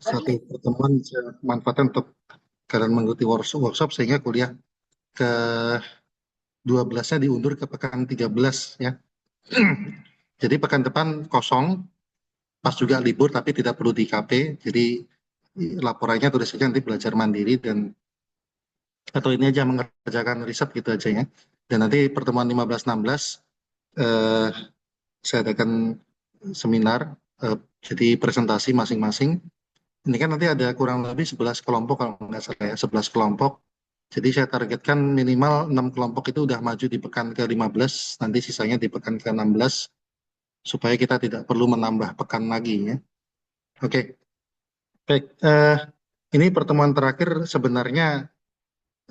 satu pertemuan saya manfaatkan untuk kalian mengikuti workshop sehingga kuliah ke 12-nya diundur ke pekan 13 ya. Jadi pekan depan kosong, pas juga libur tapi tidak perlu di KP. Jadi laporannya tulis saja nanti belajar mandiri dan atau ini aja mengerjakan riset gitu aja ya. Dan nanti pertemuan 15-16 eh, saya adakan seminar, jadi presentasi masing-masing. Ini kan nanti ada kurang lebih 11 kelompok kalau nggak salah ya, 11 kelompok. Jadi saya targetkan minimal 6 kelompok itu udah maju di pekan ke-15, nanti sisanya di pekan ke-16, supaya kita tidak perlu menambah pekan lagi ya. Oke, baik. Ini pertemuan terakhir sebenarnya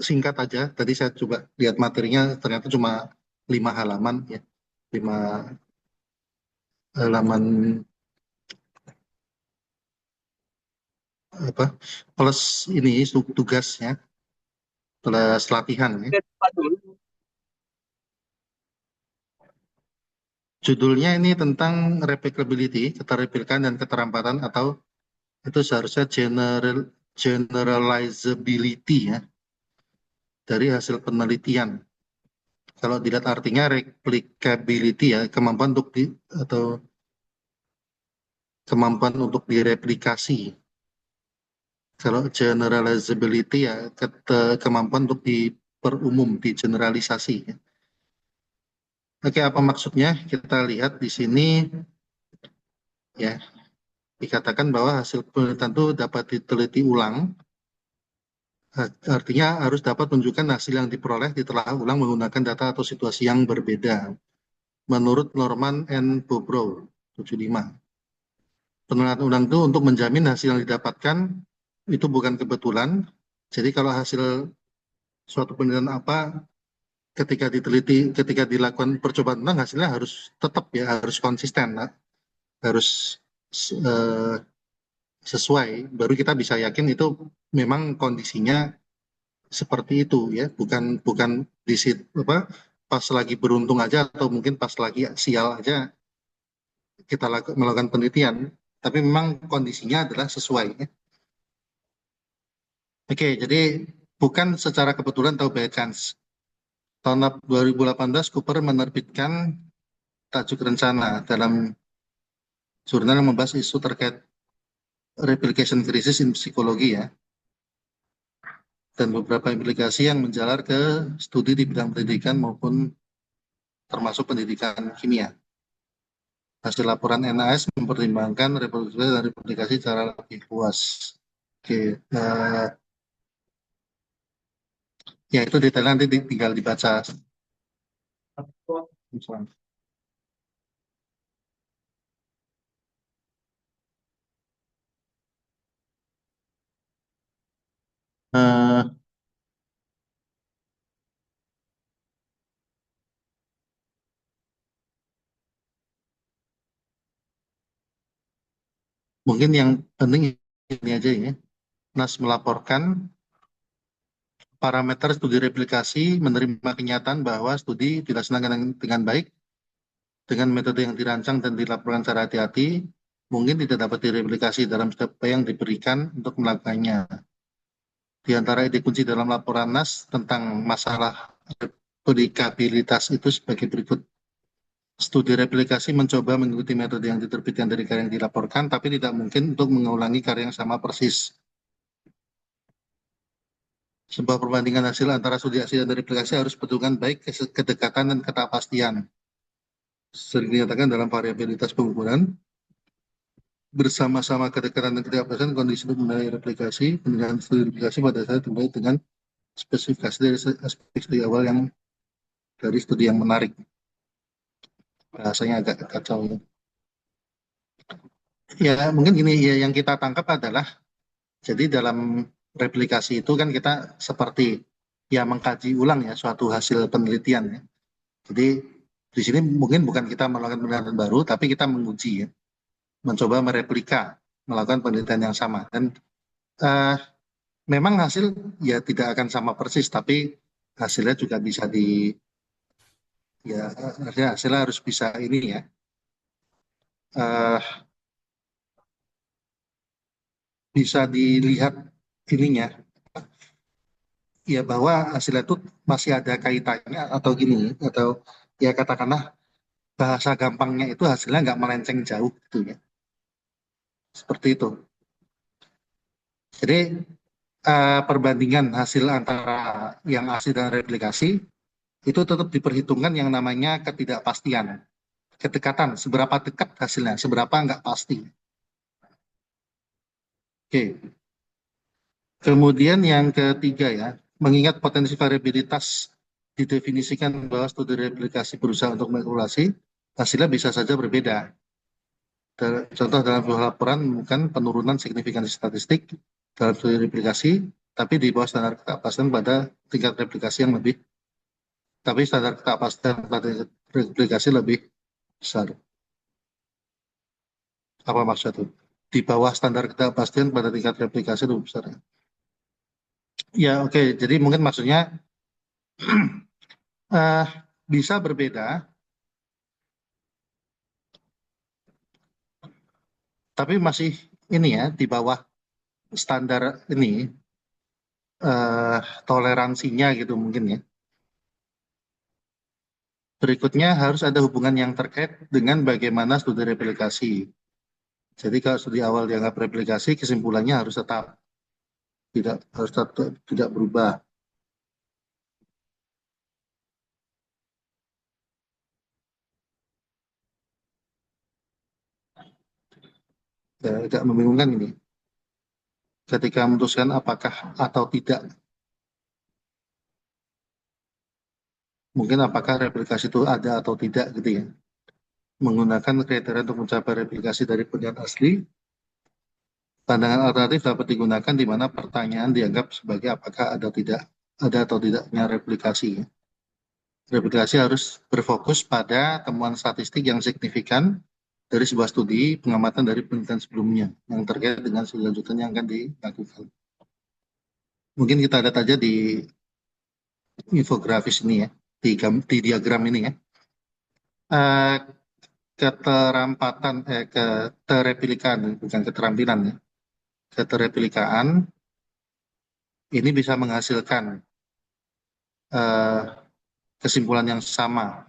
singkat aja. Tadi saya coba lihat materinya, ternyata cuma 5 halaman ya. 5 halaman apa plus ini tugasnya plus latihan ya. Judulnya ini tentang replicability, keterreplikan dan keterampatan atau itu seharusnya generalizability ya dari hasil penelitian. Kalau dilihat artinya replicability ya kemampuan untuk atau kemampuan untuk direplikasi. Kalau generalizability ya kemampuan untuk diperumum, digeneralisasi. Ya. Oke, apa maksudnya? Kita lihat di sini ya dikatakan bahwa hasil penelitian itu dapat diteliti ulang. Artinya harus dapat menunjukkan hasil yang diperoleh ditelaah ulang menggunakan data atau situasi yang berbeda. Menurut Norman N. Bobrow, 75. Penelitian ulang itu untuk menjamin hasil yang didapatkan itu bukan kebetulan. Jadi kalau hasil suatu penelitian apa ketika diteliti, ketika dilakukan percobaan ulang hasilnya harus tetap ya, harus konsisten, harus eh, sesuai. Baru kita bisa yakin itu memang kondisinya seperti itu ya, bukan bukan di situ apa pas lagi beruntung aja atau mungkin pas lagi sial aja kita melakukan penelitian, tapi memang kondisinya adalah sesuai ya. Oke, jadi bukan secara kebetulan atau by chance. Tahun 2018 Cooper menerbitkan tajuk rencana dalam jurnal yang membahas isu terkait replication crisis in psikologi ya, dan beberapa implikasi yang menjalar ke studi di bidang pendidikan maupun termasuk pendidikan kimia. Hasil laporan NAS mempertimbangkan reproduksi dan replikasi secara lebih luas. Oke, ya itu detailnya nanti tinggal dibaca. Eh, Mungkin yang penting ini aja ya. NAS melaporkan parameter studi replikasi menerima kenyataan bahwa studi dilaksanakan dengan baik dengan metode yang dirancang dan dilaporkan secara hati-hati, mungkin tidak dapat direplikasi dalam step yang diberikan untuk melakukannya. Di antara ide kunci dalam laporan NAS tentang masalah replikabilitas itu sebagai berikut. Studi replikasi mencoba mengikuti metode yang diterbitkan dari karya yang dilaporkan, tapi tidak mungkin untuk mengulangi karya yang sama persis. Sebuah perbandingan hasil antara studi asli dan replikasi harus betulkan baik kedekatan dan ketapastian. Sering dinyatakan dalam variabilitas pengukuran, bersama-sama kedekatan dan ketidakpastian kondisi untuk menilai replikasi, penilaian studi replikasi pada saat dimulai dengan spesifikasi dari aspek studi awal yang dari studi yang menarik. Bahasanya agak kacau. Ya, mungkin ini ya yang kita tangkap adalah jadi dalam replikasi itu kan kita seperti ya mengkaji ulang ya suatu hasil penelitian ya. Jadi di sini mungkin bukan kita melakukan penelitian baru, tapi kita menguji ya, mencoba mereplika, melakukan penelitian yang sama. Dan uh, memang hasil ya tidak akan sama persis, tapi hasilnya juga bisa ya hasilnya harus bisa ini ya, uh, bisa dilihat ininya, ya bahwa hasilnya itu masih ada kaitannya atau gini, atau ya katakanlah bahasa gampangnya itu hasilnya nggak melenceng jauh gitu ya, seperti itu. Jadi perbandingan hasil antara yang asli dan replikasi itu tetap diperhitungkan yang namanya ketidakpastian, kedekatan, seberapa dekat hasilnya, seberapa nggak pasti. Oke, kemudian yang ketiga ya, mengingat potensi variabilitas didefinisikan bahwa studi replikasi berusaha untuk mengevaluasi, hasilnya bisa saja berbeda. Contoh dalam sebuah laporan bukan penurunan signifikansi statistik dalam studi replikasi, tapi di bawah standar kepastian pada tingkat replikasi yang lebih, tapi standar kepastian pada replikasi lebih besar. Apa maksudnya? Di bawah standar kepastian pada tingkat replikasi lebih besar. Ya, oke. Jadi mungkin maksudnya eh, bisa berbeda, tapi masih ini ya di bawah standar ini toleransinya gitu mungkin ya. Berikutnya harus ada hubungan yang terkait dengan bagaimana studi replikasi. Jadi kalau studi awal dianggap replikasi, kesimpulannya harus tetap tidak berubah. Ya, agak membingungkan ini. Ketika memutuskan apakah atau tidak, mungkin apakah replikasi itu ada atau tidak gitu ya. Menggunakan kriteria untuk mencapai replikasi dari penelitian asli, pandangan alternatif dapat digunakan di mana pertanyaan dianggap sebagai apakah ada atau tidaknya replikasi. Replikasi harus berfokus pada temuan statistik yang signifikan dari sebuah studi pengamatan dari penelitian sebelumnya yang terkait dengan studi lanjutan yang akan dilakukan. Mungkin kita lihat aja di infografis ini ya, di diagram ini ya. Eh, keterreplikaan, bukan keterampilan ya. Keterreplikaan ini bisa menghasilkan eh, kesimpulan yang sama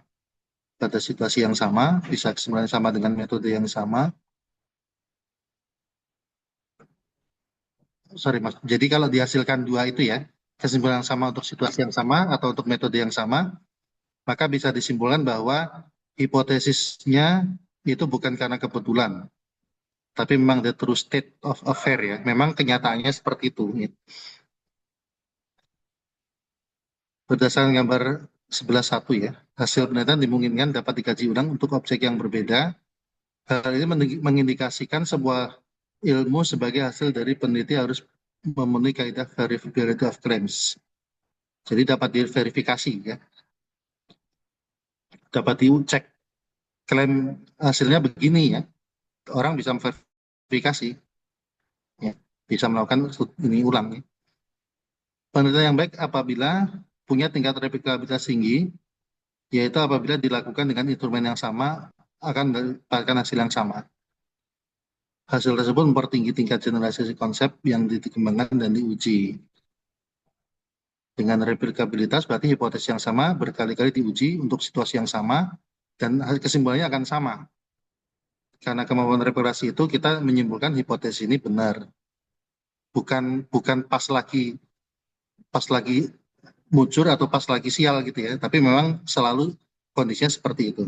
pada situasi yang sama, bisa kesimpulan yang sama dengan metode yang sama. Sorry Mas, jadi kalau dihasilkan dua itu ya, kesimpulan yang sama untuk situasi yang sama atau untuk metode yang sama, maka bisa disimpulkan bahwa hipotesisnya itu bukan karena kebetulan, tapi memang the true state of affair ya. Memang kenyataannya seperti itu. Ya. Berdasarkan gambar 11.1 ya, hasil penelitian dimungkinkan dapat dikaji ulang untuk objek yang berbeda. Hal ini mengindikasikan sebuah ilmu sebagai hasil dari peneliti harus memenuhi kaidah verifiability of claims. Jadi dapat diverifikasi ya, dapat dicek klaim hasilnya begini ya, orang bisa verifikasi, ya, bisa melakukan ini ulang. Ya. Penelitian yang baik apabila punya tingkat replikabilitas tinggi, yaitu apabila dilakukan dengan instrumen yang sama akan mendapatkan hasil yang sama. Hasil tersebut mempertinggi tingkat generalisasi konsep yang dikembangkan dan diuji. Dengan replikabilitas berarti hipotesis yang sama berkali-kali diuji untuk situasi yang sama dan kesimpulannya akan sama. Karena kemampuan replikasi itu kita menyimpulkan hipotesis ini benar. Bukan bukan pas lagi muncul atau pas lagi sial gitu ya, tapi memang selalu kondisinya seperti itu.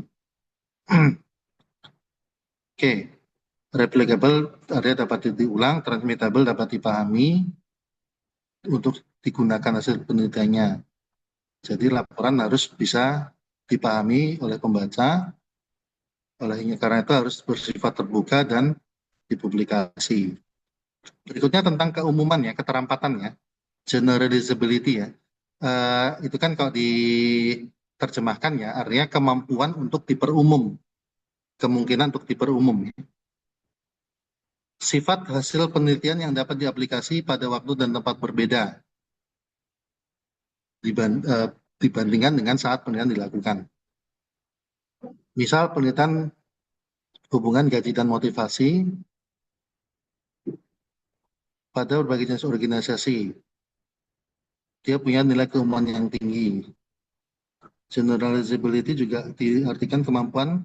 Oke, replicable artinya dapat diulang, transmittable dapat dipahami untuk digunakan hasil penelitiannya. Jadi laporan harus bisa dipahami oleh pembaca, olehnya karena itu harus bersifat terbuka dan dipublikasi. Berikutnya tentang keumuman ya, keterampatan ya, generalizability ya. Itu kan kalau diterjemahkan ya, artinya kemampuan untuk diperumum, kemungkinan untuk diperumum. Ya. Sifat hasil penelitian yang dapat diaplikasi pada waktu dan tempat berbeda dibandingkan dengan saat penelitian dilakukan. Misal penelitian hubungan gaji dan motivasi pada berbagai jenis organisasi. Dia punya nilai keumuman yang tinggi. Generalizability juga diartikan kemampuan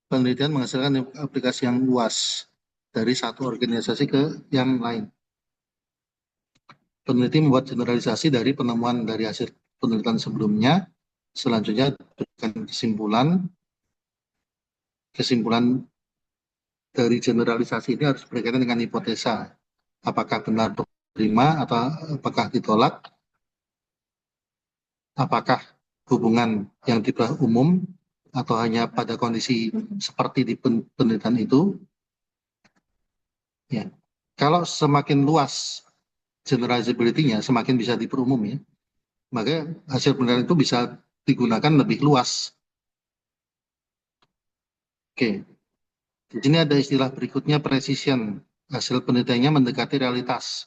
penelitian menghasilkan aplikasi yang luas dari satu organisasi ke yang lain. Peneliti membuat generalisasi dari penemuan dari hasil penelitian sebelumnya, selanjutnya berikan kesimpulan. Kesimpulan dari generalisasi ini harus berkaitan dengan hipotesa. Apakah benar diterima atau apakah ditolak, apakah hubungan yang dibahas umum atau hanya pada kondisi seperti di penelitian itu. Ya. Kalau semakin luas generalizability-nya, semakin bisa diperumum ya, maka hasil penelitian itu bisa digunakan lebih luas. Oke, di sini ada istilah berikutnya precision. Hasil penelitiannya mendekati realitas.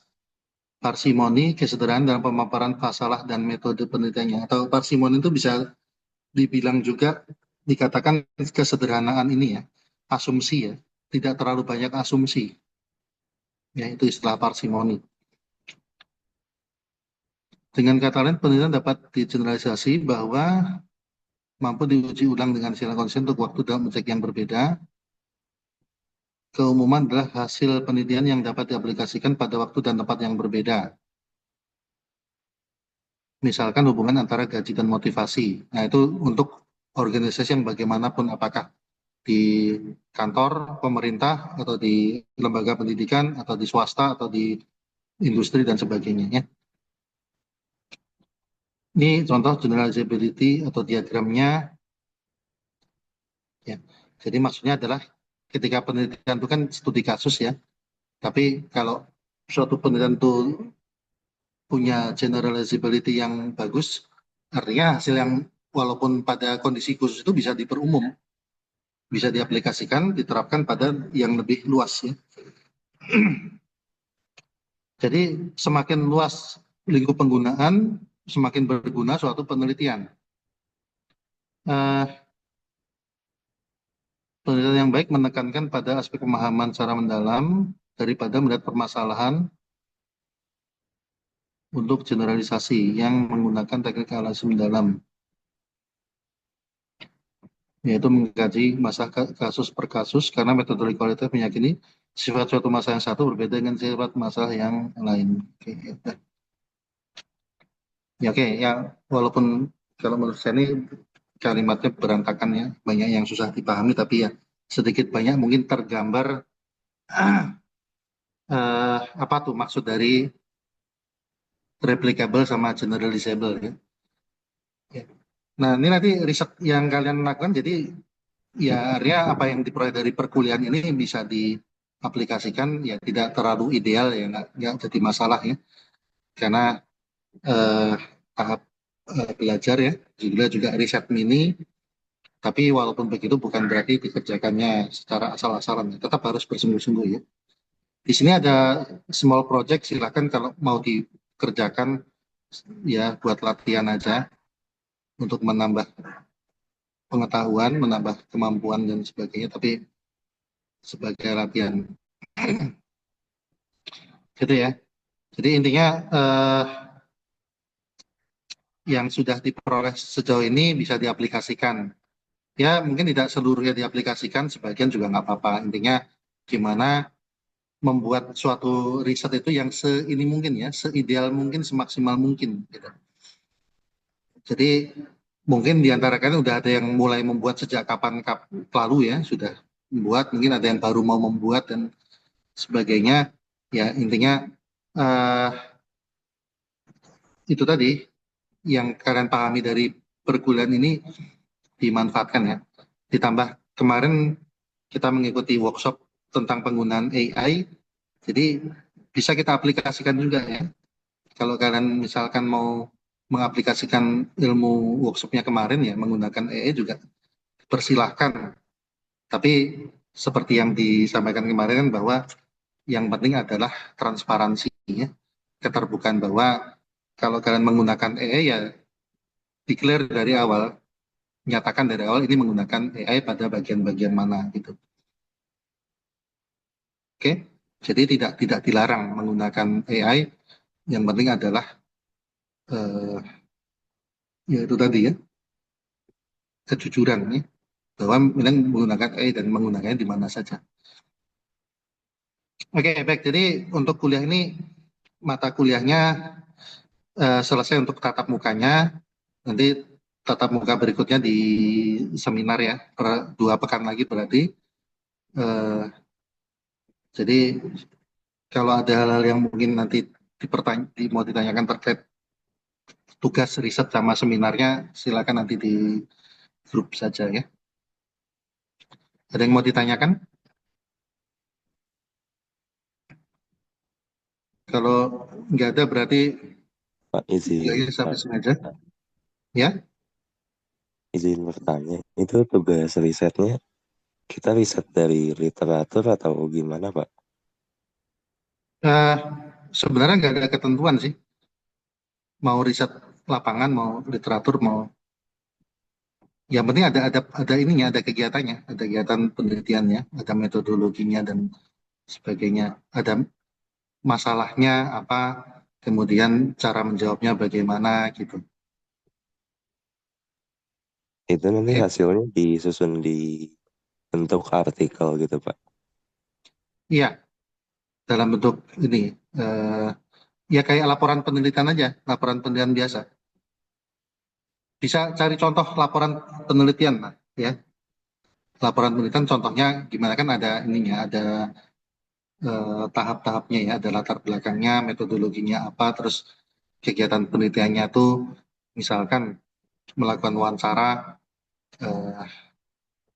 Parsimoni, kesederhanaan dalam pemaparan masalah dan metode penelitiannya. Atau parsimoni itu bisa dibilang juga dikatakan kesederhanaan ini ya, asumsi ya, tidak terlalu banyak asumsi. Ya, itu istilah parsimoni. Dengan kata lain, penelitian dapat digeneralisasi bahwa mampu diuji ulang dengan hasil konsisten untuk waktu dan objek yang berbeda. Keumuman adalah hasil penelitian yang dapat diaplikasikan pada waktu dan tempat yang berbeda. Misalkan hubungan antara gaji dan motivasi. Nah, itu untuk organisasi yang bagaimanapun, apakah di kantor pemerintah atau di lembaga pendidikan atau di swasta atau di industri dan sebagainya ya. Ini contoh generalizability atau diagramnya ya. Jadi maksudnya adalah ketika penelitian itu kan studi kasus ya. Tapi kalau suatu penelitian itu punya generalizability yang bagus, artinya hasil yang walaupun pada kondisi khusus itu bisa diperumum, bisa diaplikasikan, diterapkan pada yang lebih luas ya. Jadi semakin luas lingkup penggunaan, semakin berguna suatu penelitian. Eh, Penelitian yang baik menekankan pada aspek pemahaman secara mendalam daripada melihat permasalahan untuk generalisasi yang menggunakan teknik analisis mendalam, yaitu mengkaji masalah kasus per kasus karena metodologi kualitatif meyakini sifat suatu masalah yang satu berbeda dengan sifat masalah yang lain. Oke, ya, oke, ya walaupun kalau menurut saya ini kalimatnya berantakan ya, banyak yang susah dipahami, tapi ya sedikit banyak mungkin tergambar apa tuh maksud dari replicable sama generalizable ya. Ya. Nah, ini nanti riset yang kalian lakukan, jadi ya area apa yang diperoleh dari perkuliahan ini bisa diaplikasikan, ya tidak terlalu ideal ya, nggak jadi masalah ya, karena eh, tahap belajar ya, juga riset mini, tapi walaupun begitu bukan berarti dikerjakannya secara asal-asalan, tetap harus bersungguh-sungguh ya. Di sini ada small project, silakan kalau mau dikerjakan ya buat latihan aja untuk menambah pengetahuan, menambah kemampuan dan sebagainya, tapi sebagai latihan. Gitu ya. Jadi intinya yang sudah diperoleh sejauh ini bisa diaplikasikan. Ya mungkin tidak seluruhnya diaplikasikan, sebagian juga nggak apa-apa. Intinya gimana membuat suatu riset itu yang seini mungkin ya, seideal mungkin, semaksimal mungkin. Gitu. Jadi mungkin di antara kalian udah ada yang mulai membuat sejak kapan lalu ya, sudah membuat, mungkin ada yang baru mau membuat dan sebagainya. Ya intinya eh, itu tadi yang kalian pahami dari perkuliahan ini dimanfaatkan ya. Ditambah kemarin kita mengikuti workshop tentang penggunaan AI, jadi bisa kita aplikasikan juga ya. Kalau kalian misalkan mau mengaplikasikan ilmu workshopnya kemarin ya menggunakan AI juga persilahkan. Tapi seperti yang disampaikan kemarin kan bahwa yang penting adalah transparansi ya, keterbukaan bahwa kalau kalian menggunakan AI ya declare dari awal, nyatakan dari awal ini menggunakan AI pada bagian-bagian mana gitu. Oke, Jadi tidak dilarang menggunakan AI, yang penting adalah ya itu tadi ya, kejujuran ya, bahwa memang menggunakan AI dan menggunakannya di mana saja. Oke, baik. Jadi untuk kuliah ini mata kuliahnya selesai untuk tatap mukanya, nanti tatap muka berikutnya di seminar ya, 2 pekan lagi berarti. Eh, jadi kalau ada hal-hal yang mungkin nanti mau ditanyakan terkait tugas riset sama seminarnya, silakan nanti di grup saja ya. Ada yang mau ditanyakan? Kalau nggak ada berarti Pak, izin kuliahnya sampai sini aja. Ya, izin bertanya, itu tugas risetnya kita riset dari literatur atau gimana, Pak? eh, sebenarnya nggak ada ketentuan sih. Mau riset lapangan, mau literatur, mau yang penting ada ininya, ada kegiatannya, ada kegiatan penelitiannya, ada metodologinya dan sebagainya, ada masalahnya apa, kemudian cara menjawabnya bagaimana gitu. Itu nanti Oke, hasilnya disusun di bentuk artikel gitu, Pak. iya dalam bentuk ini eh, ya kayak laporan penelitian aja, laporan penelitian biasa. Bisa cari contoh laporan penelitian, lah, ya. Laporan penelitian contohnya gimana kan ada ininya, ada tahap-tahapnya ya, ada latar belakangnya, metodologinya apa, terus kegiatan penelitiannya tuh misalkan melakukan wawancara, eh,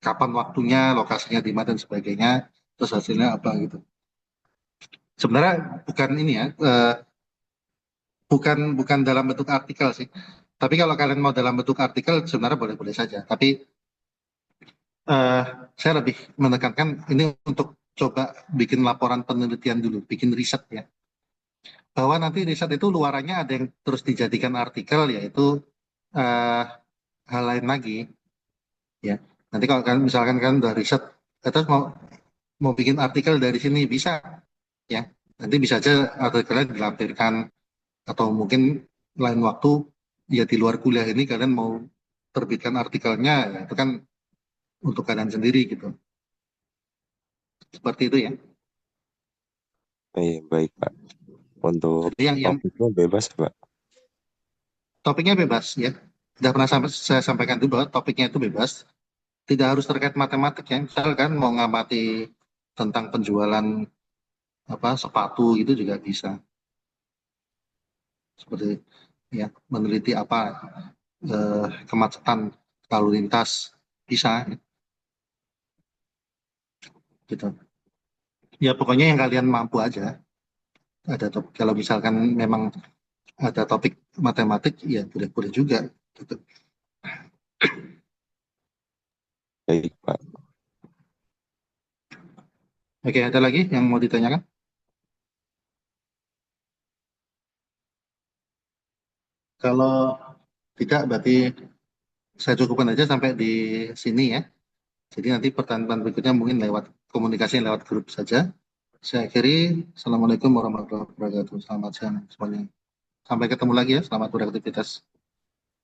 kapan waktunya, lokasinya di mana dan sebagainya, terus hasilnya apa gitu. Sebenarnya bukan ini ya, bukan bukan dalam bentuk artikel sih. Tapi kalau kalian mau dalam bentuk artikel sebenarnya boleh-boleh saja. Tapi eh, saya lebih menekankan ini untuk coba bikin laporan penelitian dulu, bikin riset ya. Bahwa nanti riset itu luarannya ada yang terus dijadikan artikel, yaitu eh, hal lain lagi ya. Nanti kalau kalian misalkan kan udah riset, terus mau bikin artikel dari sini bisa ya. Nanti bisa aja artikelnya dilampirkan atau mungkin lain waktu ya di luar kuliah ini kalian mau terbitkan artikelnya ya itu kan untuk kalian sendiri gitu. Seperti itu ya. Baik, Pak. Untuk Jadi yang topiknya bebas, Pak. topiknya bebas ya. Sudah pernah saya sampaikan itu bahwa topiknya itu bebas. Tidak harus terkait matematik ya. Misalkan mau ngamati tentang penjualan apa sepatu itu juga bisa. Seperti ya meneliti apa kemacetan lalu lintas bisa gitu. Ya pokoknya yang kalian mampu aja. Ada topik, kalau misalkan memang ada topik matematik ya boleh-boleh juga gitu. Baik, Pak. Oke, ada lagi yang mau ditanyakan? Kalau tidak berarti saya cukupkan aja sampai di sini ya. Jadi nanti pertanyaan berikutnya mungkin lewat komunikasi lewat grup saja. Saya akhiri. Assalamualaikum warahmatullahi wabarakatuh. Selamat siang semuanya. Sampai ketemu lagi ya. Selamat beraktivitas.